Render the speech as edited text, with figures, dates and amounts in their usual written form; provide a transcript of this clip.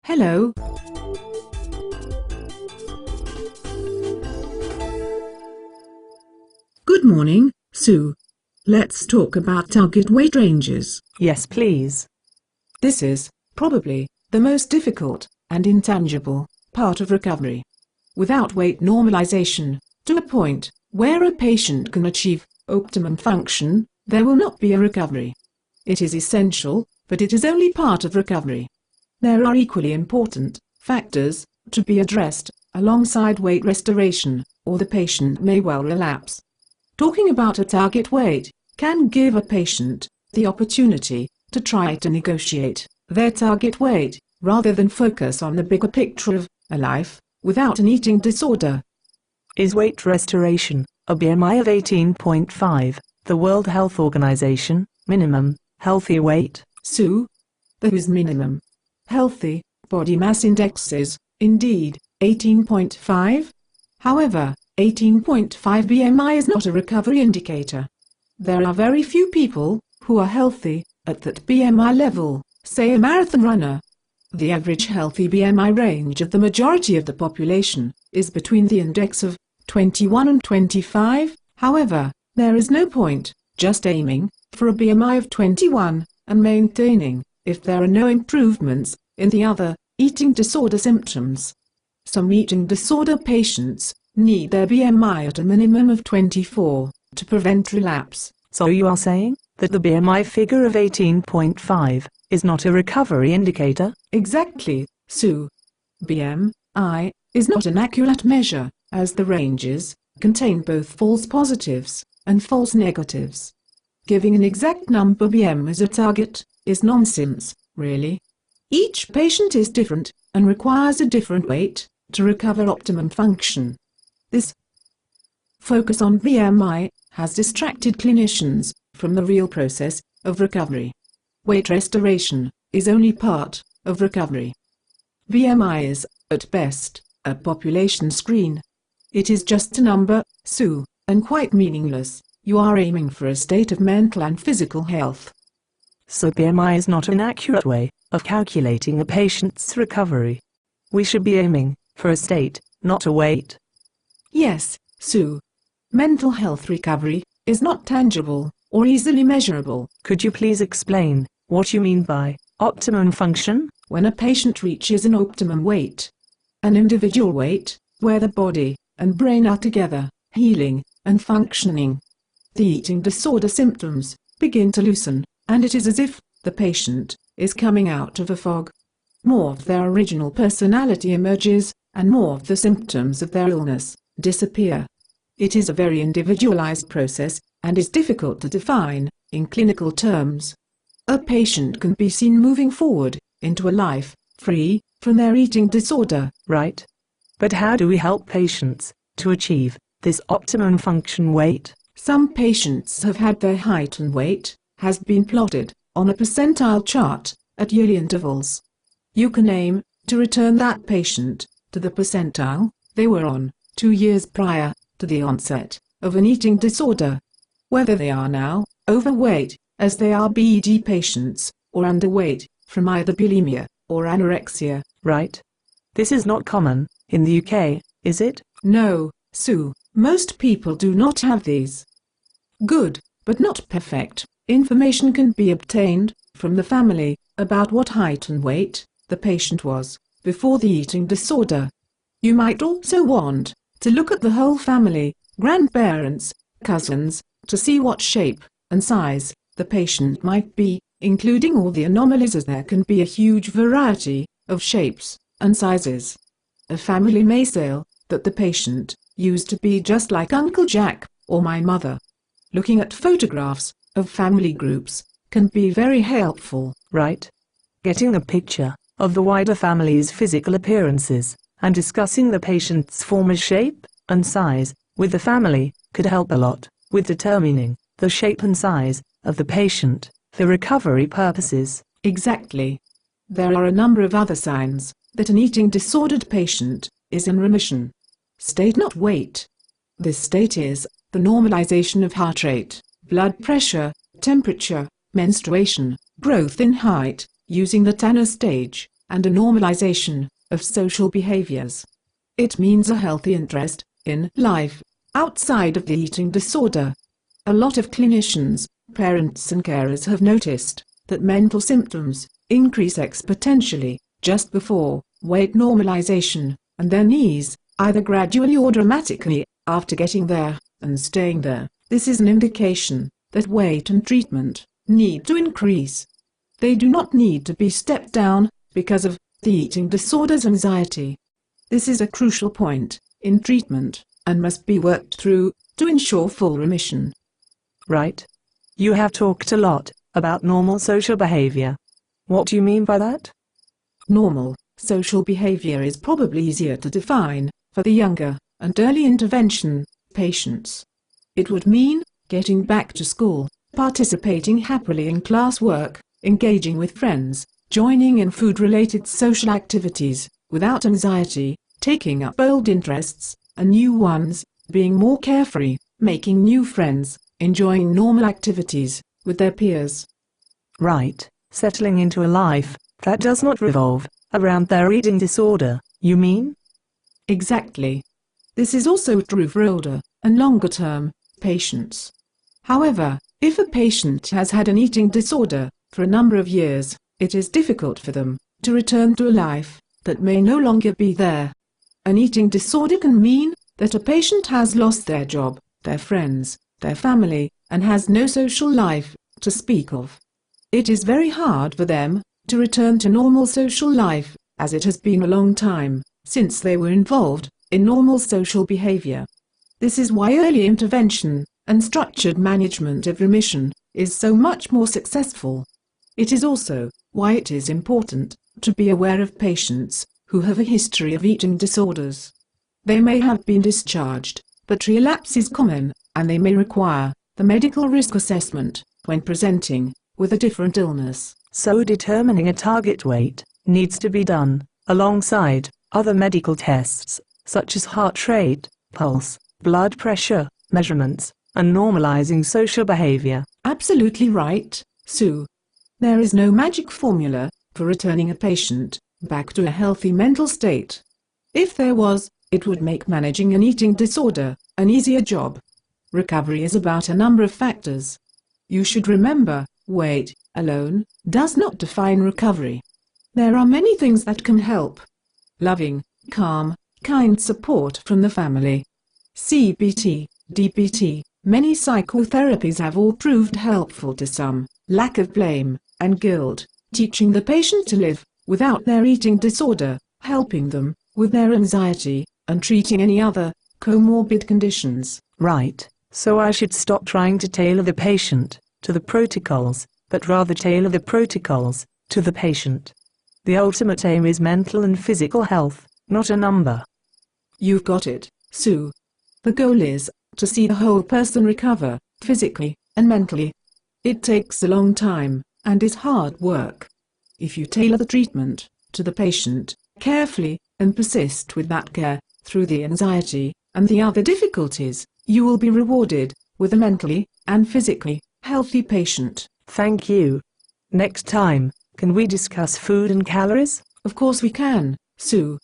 Hello. Good morning, Sue. Let's talk about target weight ranges. Yes, please. This is probably the most difficult and intangible part of recovery. Without weight normalization, to a point where a patient can achieve optimum function, there will not be a recovery. It is essential, but it is only part of recovery. There are equally important factors to be addressed alongside weight restoration, or the patient may well relapse. Talking about a target weight can give a patient the opportunity to try to negotiate their target weight, rather than focus on the bigger picture of a life without an eating disorder. Is weight restoration, a BMI of 18.5, the World Health Organization, minimum, healthy weight? Sue, the WHO's minimum healthy body mass index is, indeed, 18.5. However, 18.5 BMI is not a recovery indicator. There are very few people who are healthy at that BMI level, say a marathon runner. The average healthy BMI range of the majority of the population is between the index of 21 and 25. However, there is no point just aiming for a BMI of 21 and maintaining if there are no improvements in the other eating disorder symptoms. Some eating disorder patients need their BMI at a minimum of 24 to prevent relapse. So you are saying that the BMI figure of 18.5 is not a recovery indicator? Exactly, Sue. BMI is not an accurate measure, as the ranges contain both false positives and false negatives. Giving an exact number BM as a target is nonsense, really. Each patient is different and requires a different weight to recover optimum function. This focus on BMI has distracted clinicians from the real process of recovery. Weight restoration is only part of recovery. BMI is, at best, a population screen. It is just a number, Sue, and quite meaningless. You are aiming for a state of mental and physical health. So BMI is not an accurate way of calculating a patient's recovery. We should be aiming for a state, not a weight. Yes, Sue. Mental health recovery is not tangible or easily measurable. Could you please explain what you mean by optimum function? When a patient reaches an optimum weight, an individual weight, where the body and brain are together, healing and functioning, the eating disorder symptoms begin to loosen, and it is as if the patient is coming out of a fog. More of their original personality emerges, and more of the symptoms of their illness disappear. It is a very individualized process, and is difficult to define in clinical terms. A patient can be seen moving forward into a life free from their eating disorder. Right. But how do we help patients to achieve this optimum function weight? Some patients have had their height and weight has been plotted on a percentile chart at yearly intervals. You can aim to return that patient to the percentile they were on 2 years prior to the onset of an eating disorder. Whether they are now overweight, as they are BED patients, or underweight from either bulimia or anorexia. Right. This is not common in the UK, is it? No, Sue. Most people do not have these. Good, but not perfect, information can be obtained from the family about what height and weight the patient was before the eating disorder. You might also want to look at the whole family, grandparents, cousins, to see what shape and size the patient might be, including all the anomalies, as there can be a huge variety of shapes and sizes. A family may say that the patient used to be just like Uncle Jack or my mother. Looking at photographs of family groups can be very helpful. Right. Getting a picture of the wider family's physical appearances and discussing the patient's former shape and size with the family could help a lot with determining the shape and size of the patient for recovery purposes. Exactly. There are a number of other signs that an eating disordered patient is in remission. State, not weight. This state is the normalization of heart rate, blood pressure, temperature, menstruation, growth in height, using the Tanner stage, and a normalization of social behaviors. It means a healthy interest in life outside of the eating disorder. A lot of clinicians, parents and carers have noticed that mental symptoms increase exponentially just before weight normalization, and then ease, either gradually or dramatically, after getting there and staying there. This is an indication that weight and treatment need to increase. They do not need to be stepped down because of the eating disorder's anxiety. This is a crucial point in treatment and must be worked through to ensure full remission. Right. You have talked a lot about normal social behavior. What do you mean by that? Normal social behavior is probably easier to define for the younger and early intervention patients. It would mean getting back to school, participating happily in classwork, engaging with friends, joining in food-related social activities without anxiety, taking up old interests and new ones, being more carefree, making new friends, enjoying normal activities with their peers. Right, settling into a life that does not revolve around their eating disorder, you mean? Exactly. This is also true for older and longer-term patients. However, if a patient has had an eating disorder for a number of years, it is difficult for them to return to a life that may no longer be there. An eating disorder can mean that a patient has lost their job, their friends, their family, and has no social life to speak of. It is very hard for them to return to normal social life, as it has been a long time since they were involved in normal social behavior. This is why early intervention and structured management of remission is so much more successful. It is also why it is important to be aware of patients who have a history of eating disorders. They may have been discharged, but relapse is common, and they may require the medical risk assessment when presenting with a different illness. So determining a target weight needs to be done alongside other medical tests, such as heart rate, pulse, blood pressure measurements, and normalizing social behavior. Absolutely right, Sue. There is no magic formula for returning a patient back to a healthy mental state. If there was, it would make managing an eating disorder an easier job. Recovery is about a number of factors. You should remember, weight alone does not define recovery. There are many things that can help. Loving, calm, kind support from the family. CBT, DBT, many psychotherapies have all proved helpful to some. Lack of blame and guilt, teaching the patient to live without their eating disorder, helping them with their anxiety, and treating any other comorbid conditions. Right, so I should stop trying to tailor the patient to the protocols, but rather tailor the protocols to the patient. The ultimate aim is mental and physical health, not a number. You've got it, Sue. The goal is to see the whole person recover, physically and mentally. It takes a long time, and is hard work. If you tailor the treatment to the patient carefully, and persist with that care through the anxiety and the other difficulties, you will be rewarded with a mentally and physically healthy patient. Thank you. Next time, can we discuss food and calories? Of course we can, Sue.